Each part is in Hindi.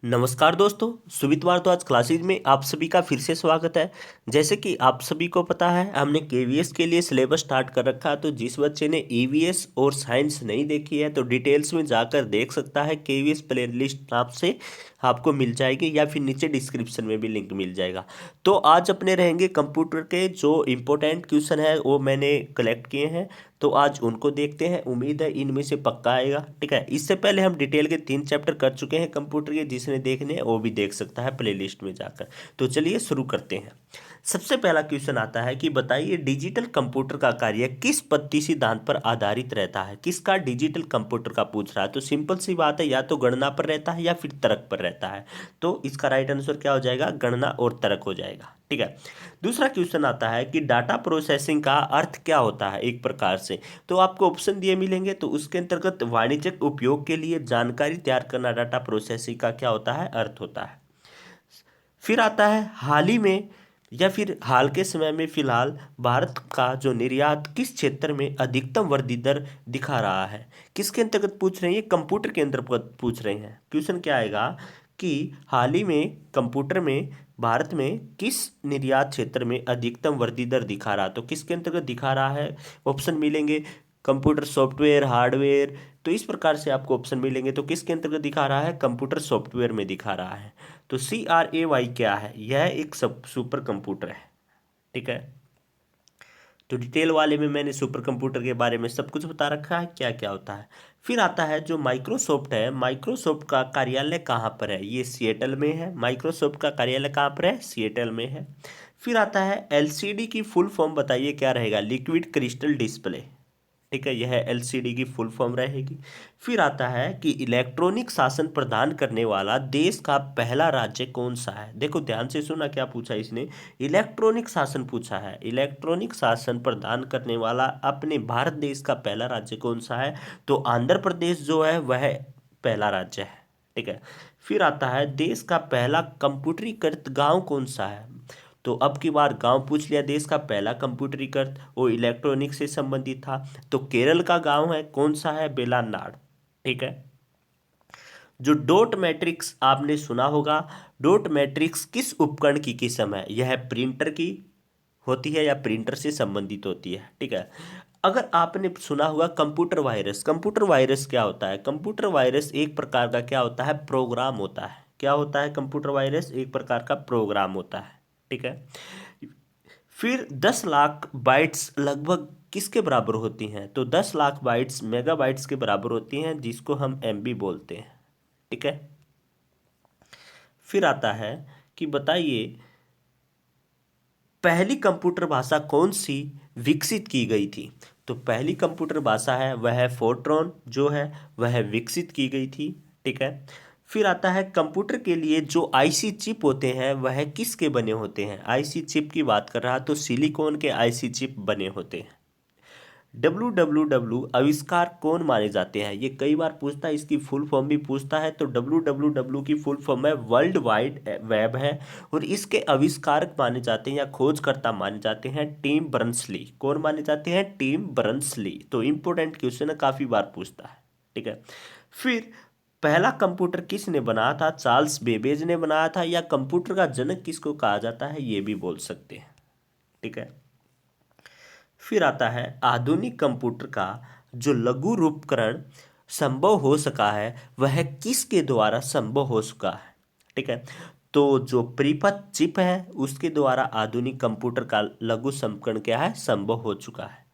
नमस्कार दोस्तों, सुवितवार तो आज क्लासेज में आप सभी का फिर से स्वागत है। जैसे कि आप सभी को पता है, हमने केवीएस के लिए सिलेबस स्टार्ट कर रखा है। तो जिस बच्चे ने ईवीएस और साइंस नहीं देखी है तो डिटेल्स में जाकर देख सकता है। केवीएस प्लेलिस्ट नाम से आपको मिल जाएगी या फिर नीचे डिस्क्रिप्शन में भी लिंक मिल जाएगा। तो आज अपने रहेंगे कंप्यूटर के जो इम्पोर्टेंट क्वेश्चन है वो मैंने कलेक्ट किए हैं। तो आज उनको देखते हैं, उम्मीद है इनमें से पक्का आएगा। ठीक है, इससे पहले हम डिटेल के 3 चैप्टर कर चुके हैं कंप्यूटर के, जिसने देखने हैं वो भी देख सकता है प्लेलिस्ट में जाकर। तो चलिए शुरू करते हैं। सबसे पहला क्वेश्चन आता है कि बताइए डिजिटल कंप्यूटर का कार्य किस पद्धति सिद्धांत पर आधारित रहता है। किसका? डिजिटल कंप्यूटर का पूछ रहा है। तो सिंपल सी बात है, या तो गणना पर रहता है या फिर तर्क पर रहता है। तो इसका राइट आंसर क्या हो जाएगा? गणना और तर्क हो जाएगा। ठीक है, दूसरा क्वेश्चन आता है कि डाटा प्रोसेसिंग का अर्थ क्या होता है एक प्रकार से। तो आपको ऑप्शन दिए मिलेंगे, तो उसके अंतर्गत वाणिज्यिक उपयोग के लिए जानकारी तैयार करना डाटा प्रोसेसिंग का क्या होता है? अर्थ होता है। फिर आता है हाल ही में या फिर हाल के समय में फिलहाल भारत का जो निर्यात किस क्षेत्र में अधिकतम वृद्धि दर दिखा रहा है। किसके अंतर्गत पूछ रहे हैं? ये कंप्यूटर के अंतर्गत पूछ रहे हैं। क्वेश्चन क्या आएगा कि हाल ही में कंप्यूटर में भारत में किस निर्यात क्षेत्र में अधिकतम वृद्धि दर दिखा रहा है। तो किसके अंतर्गत दिखा रहा है? ऑप्शन मिलेंगे कंप्यूटर सॉफ्टवेयर, हार्डवेयर। तो इस प्रकार से आपको ऑप्शन मिलेंगे। तो किसके अंतर्गत दिखा रहा है? कंप्यूटर सॉफ्टवेयर में दिखा रहा है। तो CRAY क्या है? यह एक सब सुपर कंप्यूटर है। ठीक है, तो डिटेल वाले में मैंने सुपर कंप्यूटर के बारे में सब कुछ बता रखा है, क्या क्या होता है। फिर आता है जो माइक्रोसॉफ्ट है, माइक्रोसॉफ्ट का कार्यालय कहाँ पर है? ये सिएटल में है। माइक्रोसॉफ्ट का कार्यालय कहाँ पर है? सिएटल में है। फिर आता है LCD की फुल फॉर्म बताइए क्या रहेगा? Liquid crystal display. ठीक है, यह LCD की फुल फॉर्म रहेगी। फिर आता है कि इलेक्ट्रॉनिक शासन प्रदान करने वाला देश का पहला राज्य कौन सा है। देखो ध्यान से सुना, क्या पूछा इसने? इलेक्ट्रॉनिक शासन पूछा है। इलेक्ट्रॉनिक शासन प्रदान करने वाला अपने भारत देश का पहला राज्य कौन सा है? तो आंध्र प्रदेश जो है वह पहला राज्य है। ठीक है, फिर आता है देश का पहला कंप्यूटरीकृत गांव कौन सा है। तो अब की बार गांव पूछ लिया। देश का पहला कंप्यूटरीकृत वो इलेक्ट्रॉनिक से संबंधित था। तो केरल का गांव है, कौन सा है? बेलानाड। ठीक है, जो डॉट मैट्रिक्स आपने सुना होगा, डॉट मैट्रिक्स किस उपकरण की किस्म है? यह प्रिंटर की होती है या प्रिंटर से संबंधित होती है। ठीक है, अगर आपने सुना होगा कंप्यूटर वायरस। कंप्यूटर वायरस क्या होता है? कंप्यूटर वायरस एक प्रकार का क्या होता है? प्रोग्राम होता है। क्या होता है? कंप्यूटर वायरस एक प्रकार का प्रोग्राम होता है। ठीक है, फिर 10 लाख बाइट्स लगभग किसके बराबर होती हैं? तो 10 लाख बाइट्स मेगाबाइट्स के बराबर होती हैं, जिसको हम MB बोलते हैं। ठीक है, फिर आता है कि बताइए पहली कंप्यूटर भाषा कौन सी विकसित की गई थी। तो पहली कंप्यूटर भाषा है वह फोर्ट्रॉन जो है वह विकसित की गई थी। ठीक है, फिर आता है कंप्यूटर के लिए जो IC चिप होते हैं वह किसके बने होते हैं। IC चिप की बात कर रहा तो सिलिकॉन के IC चिप बने होते हैं। WWW आविष्कार कौन माने जाते हैं? ये कई बार पूछता है, इसकी फुल फॉर्म भी पूछता है। तो WWW की फुल फॉर्म है वर्ल्ड वाइड वेब है। और इसके आविष्कारक माने जाते हैं या खोजकर्ता माने जाते हैं टिम बर्नर्स-ली। कौन माने जाते हैं? Tim Berners Lee. तो इंपॉर्टेंट क्वेश्चन है, काफी बार पूछता है। ठीक है, फिर पहला कंप्यूटर किसने बनाया था? चार्ल्स बेबेज ने बनाया था। या कंप्यूटर का जनक किसको कहा जाता है, ये भी बोल सकते हैं। ठीक है, फिर आता है आधुनिक कंप्यूटर का जो लघु रूपकरण संभव हो सका है वह किसके द्वारा संभव हो सका है। ठीक है, तो जो प्रीपथ चिप है उसके द्वारा आधुनिक कंप्यूटर का लघु संस्करण क्या है? संभव हो चुका है।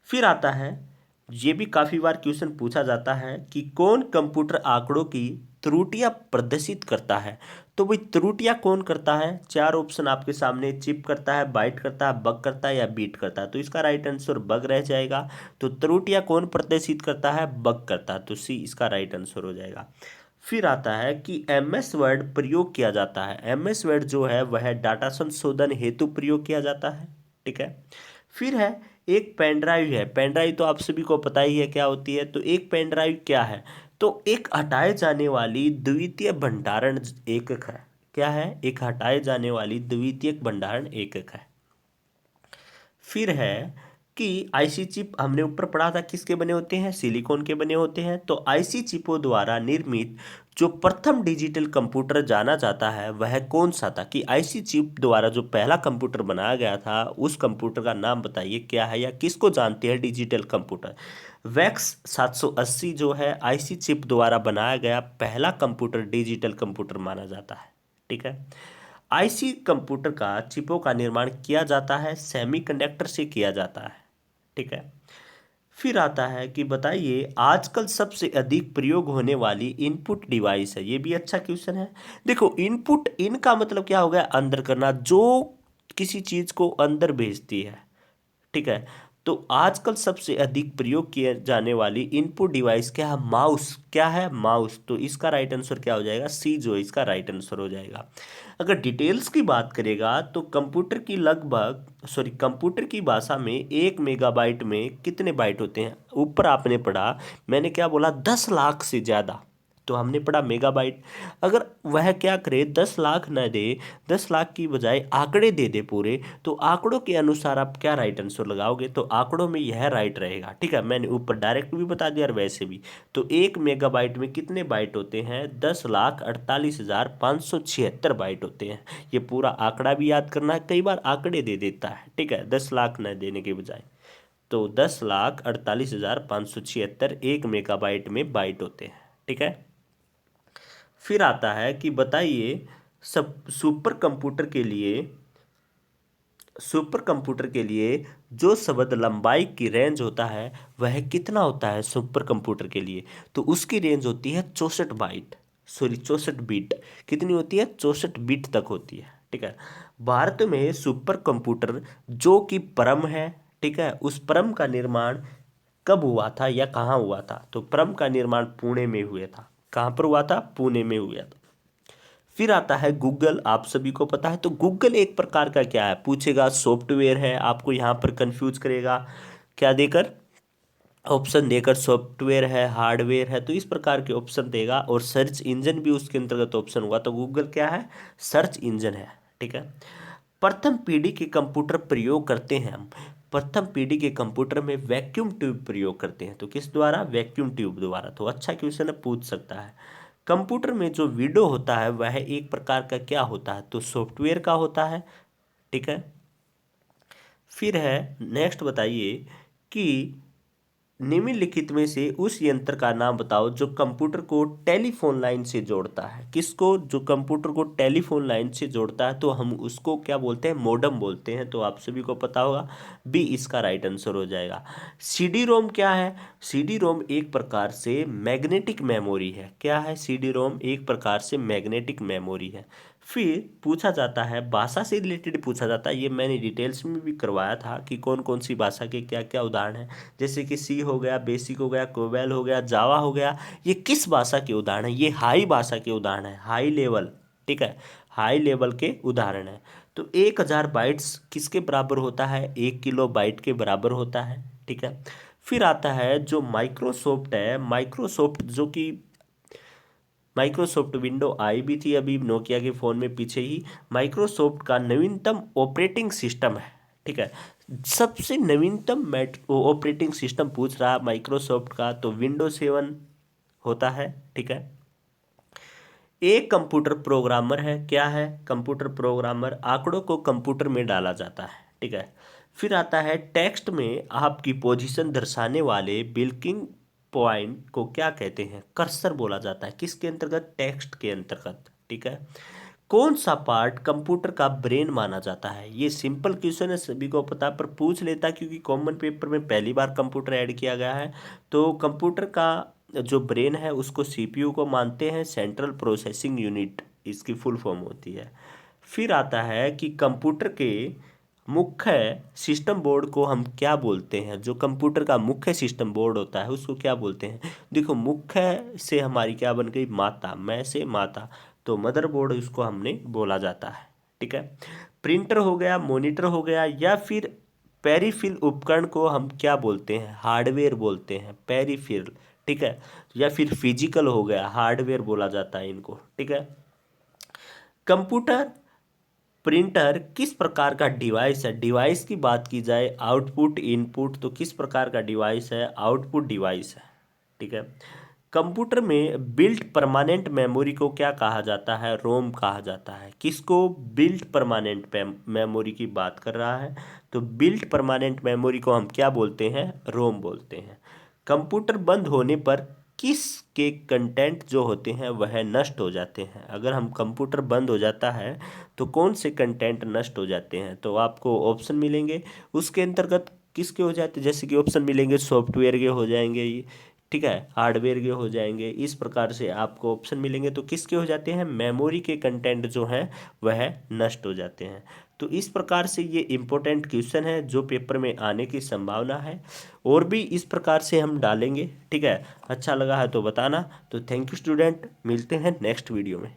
फिर आता है, ये भी काफी बार क्वेश्चन पूछा जाता है कि कौन कंप्यूटर आंकड़ों की त्रुटियां प्रदर्शित करता है। तो भाई त्रुटियां कौन करता है? 4 ऑप्शन आपके सामने, चिप करता है, बाइट करता है, बग करता है या बीट करता है। तो इसका राइट आंसर बग रह जाएगा। तो त्रुटियां कौन प्रदर्शित करता है? बग करता है। तो C इसका राइट आंसर हो जाएगा। फिर आता है कि MS वर्ड प्रयोग किया जाता है। MS वर्ड जो है वह डाटा संशोधन हेतु प्रयोग किया जाता है। ठीक है, फिर है एक पेन ड्राइव है। पेन ड्राइव तो आप सभी को पता ही है क्या होती है। तो एक पेन ड्राइव क्या है? तो एक हटाए जाने वाली द्वितीय भंडारण एकक है। क्या है? एक हटाए जाने वाली द्वितीयक भंडारण एकक है। फिर है कि आईसी चिप हमने ऊपर पढ़ा था किसके बने होते हैं, सिलिकॉन के बने होते हैं। तो आईसी चिपों द्वारा निर्मित जो प्रथम डिजिटल कंप्यूटर जाना जाता है वह कौन सा था, कि आईसी चिप द्वारा जो पहला कंप्यूटर बनाया गया था उस कंप्यूटर का नाम बताइए क्या है, या किसको जानते हैं डिजिटल कंप्यूटर। वैक्स 780 जो है आईसी चिप द्वारा बनाया गया पहला कंप्यूटर डिजिटल कंप्यूटर माना जाता है। ठीक है। आईसी कंप्यूटर का चिपों का निर्माण किया जाता है सेमीकंडक्टर से किया जाता है। ठीक है। फिर आता है कि बताइए आजकल सबसे अधिक प्रयोग होने वाली इनपुट डिवाइस है। ये भी अच्छा क्वेश्चन है। देखो इनपुट, इन का मतलब क्या हो गया, अंदर करना, जो किसी चीज को अंदर भेजती है। ठीक है। तो आजकल सबसे अधिक प्रयोग किए जाने वाली इनपुट डिवाइस क्या है, माउस। क्या है, माउस। तो इसका राइट आंसर क्या हो जाएगा, सी जो इसका राइट आंसर हो जाएगा। अगर डिटेल्स की बात करेगा तो कंप्यूटर की भाषा में 1 मेगाबाइट में कितने बाइट होते हैं। ऊपर आपने पढ़ा, मैंने क्या बोला, 10 लाख से ज़्यादा। तो हमने पढ़ा मेगाबाइट। अगर वह क्या करे, 10 लाख न दे, 10 लाख की बजाय आंकड़े दे दे पूरे, तो आंकड़ों के अनुसार आप क्या राइट आंसर लगाओगे, तो आंकड़ों में यह राइट रहेगा। ठीक है, मैंने ऊपर डायरेक्ट भी बता दिया और वैसे भी। तो 1 मेगाबाइट में कितने बाइट होते हैं, 10,48,576 बाइट होते हैं। ये पूरा आंकड़ा भी याद करना है, कई बार आंकड़े दे देता है। ठीक है, 10 लाख न देने के बजाय। तो 10,48,576 1 मेगाबाइट में बाइट होते हैं। ठीक है। फिर आता है कि बताइए सब सुपर कंप्यूटर के लिए जो शब्द लंबाई की रेंज होता है वह कितना होता है सुपर कंप्यूटर के लिए। तो उसकी रेंज होती है 64 बाइट, सॉरी 64 बिट। कितनी होती है, 64 बिट तक होती है। ठीक है। भारत में सुपर कंप्यूटर जो कि परम है, ठीक है, उस परम का निर्माण कब हुआ था या कहाँ हुआ था। तो परम का निर्माण पुणे में हुआ था। कहाँ पर हुआ था, पुणे में हुआ था। फिर आता है गूगल, आप सभी को पता है। तो गूगल एक प्रकार का क्या है पूछेगा, सॉफ्टवेयर है। आपको यहाँ पर कंफ्यूज करेगा, क्या देकर, ऑप्शन देकर, सॉफ्टवेयर है, हार्डवेयर है, तो इस प्रकार के ऑप्शन देगा। और सर्च इंजन भी उसके अंतर्गत ऑप्शन हुआ। तो गूगल क्या है, सर्च इंजन है। ठीक है। प्रथम पीढ़ी के कंप्यूटर प्रयोग करते हैं हम, प्रथम पीढ़ी के कंप्यूटर में वैक्यूम ट्यूब प्रयोग करते हैं। तो किस द्वारा, वैक्यूम ट्यूब द्वारा। तो अच्छा क्वेश्चन है, पूछ सकता है। कंप्यूटर में जो विंडो होता है वह एक प्रकार का क्या होता है, तो सॉफ्टवेयर का होता है। ठीक है। फिर है नेक्स्ट, बताइए कि निम्नलिखित में से उस यंत्र का नाम बताओ जो कंप्यूटर को टेलीफोन लाइन से जोड़ता है। किसको, जो कंप्यूटर को टेलीफोन लाइन से जोड़ता है, तो हम उसको क्या बोलते हैं, मॉडेम बोलते हैं। तो आप सभी को पता होगा, बी इसका राइट आंसर हो जाएगा। सीडी रोम क्या है, सीडी रोम एक प्रकार से मैग्नेटिक मेमोरी है। क्या है, सीडी रोम एक प्रकार से मैग्नेटिक मेमोरी है। फिर पूछा जाता है, भाषा से रिलेटेड पूछा जाता है। ये मैंने डिटेल्स में भी करवाया था कि कौन कौन सी भाषा के क्या क्या उदाहरण हैं। जैसे कि सी हो गया, बेसिक हो गया, कोवेल हो गया, जावा हो गया। ये किस भाषा के उदाहरण है, ये हाई भाषा के उदाहरण है, हाई लेवल। ठीक है, हाई लेवल के उदाहरण है। तो 1000 बाइट्स किसके बराबर होता है, 1 किलो बाइट के बराबर होता है। ठीक है। फिर आता है जो माइक्रोसॉफ्ट है, माइक्रोसॉफ्ट जो कि माइक्रोसॉफ्ट विंडो आई भी थी अभी नोकिया के फ़ोन में पीछे ही, माइक्रोसॉफ्ट का नवीनतम ऑपरेटिंग सिस्टम है। ठीक है। सबसे नवीनतम ऑपरेटिंग सिस्टम पूछ रहा माइक्रोसॉफ्ट का, तो विंडो 7 होता है। ठीक है। एक कंप्यूटर प्रोग्रामर है, क्या है, कंप्यूटर प्रोग्रामर, आंकड़ों को कंप्यूटर में डाला जाता है। ठीक है। फिर आता है टेक्स्ट में आपकी पोजीशन दर्शाने वाले बिल्किंग पॉइंट को क्या कहते हैं, कर्सर बोला जाता है। किसके अंतर्गत, टेक्स्ट के अंतर्गत। ठीक है। कौन सा पार्ट कंप्यूटर का ब्रेन माना जाता है। ये सिंपल क्वेश्चन है, सभी को पता, पर पूछ लेता क्योंकि कॉमन पेपर में पहली बार कंप्यूटर ऐड किया गया है। तो कंप्यूटर का जो ब्रेन है उसको सीपीयू को मानते हैं, सेंट्रल प्रोसेसिंग यूनिट इसकी फुल फॉर्म होती है। फिर आता है कि कंप्यूटर के मुख्य सिस्टम बोर्ड को हम क्या बोलते हैं, जो कंप्यूटर का मुख्य सिस्टम बोर्ड होता है उसको क्या बोलते हैं। देखो मुख्य से हमारी क्या बन गई, माता, मैं से माता, तो मदरबोर्ड इसको हमने बोला जाता है। ठीक है। प्रिंटर हो गया, मॉनिटर हो गया, या फिर पेरिफेरल उपकरण को हम क्या बोलते हैं, हार्डवेयर बोलते हैं, पेरिफेरल। ठीक है। या फिर फिजिकल हो गया, हार्डवेयर बोला जाता है इनको। ठीक है। कंप्यूटर प्रिंटर किस प्रकार का डिवाइस है? डिवाइस की बात की जाए, आउटपुट इनपुट, तो किस प्रकार का डिवाइस है? आउटपुट डिवाइस है। ठीक है। कंप्यूटर में बिल्ट परमानेंट मेमोरी को क्या कहा जाता है? रोम कहा जाता है। किसको? बिल्ट परमानेंट मेमोरी की बात कर रहा है, तो बिल्ट परमानेंट मेमोरी को हम क्या बोलते हैं? रोम बोलते हैं। कंप्यूटर बंद होने पर किस के कंटेंट जो होते हैं वह नष्ट हो जाते हैं? अगर हम कंप्यूटर बंद हो जाता है तो कौन से कंटेंट नष्ट हो जाते हैं? तो आपको ऑप्शन मिलेंगे, उसके अंतर्गत किसके हो जाते हैं? जैसे कि ऑप्शन मिलेंगे, सॉफ्टवेयर के हो जाएंगे ये, ठीक है, हार्डवेयर के हो जाएंगे, इस प्रकार से आपको ऑप्शन मिलेंगे। तो किसके हो जाते हैं? मेमोरी के कंटेंट जो हैं वह नष्ट हो जाते हैं। तो इस प्रकार से ये इम्पोर्टेंट क्वेश्चन है जो पेपर में आने की संभावना है, और भी इस प्रकार से हम डालेंगे। ठीक है, अच्छा लगा है तो बताना। तो थैंक यू स्टूडेंट, मिलते हैं नेक्स्ट वीडियो में।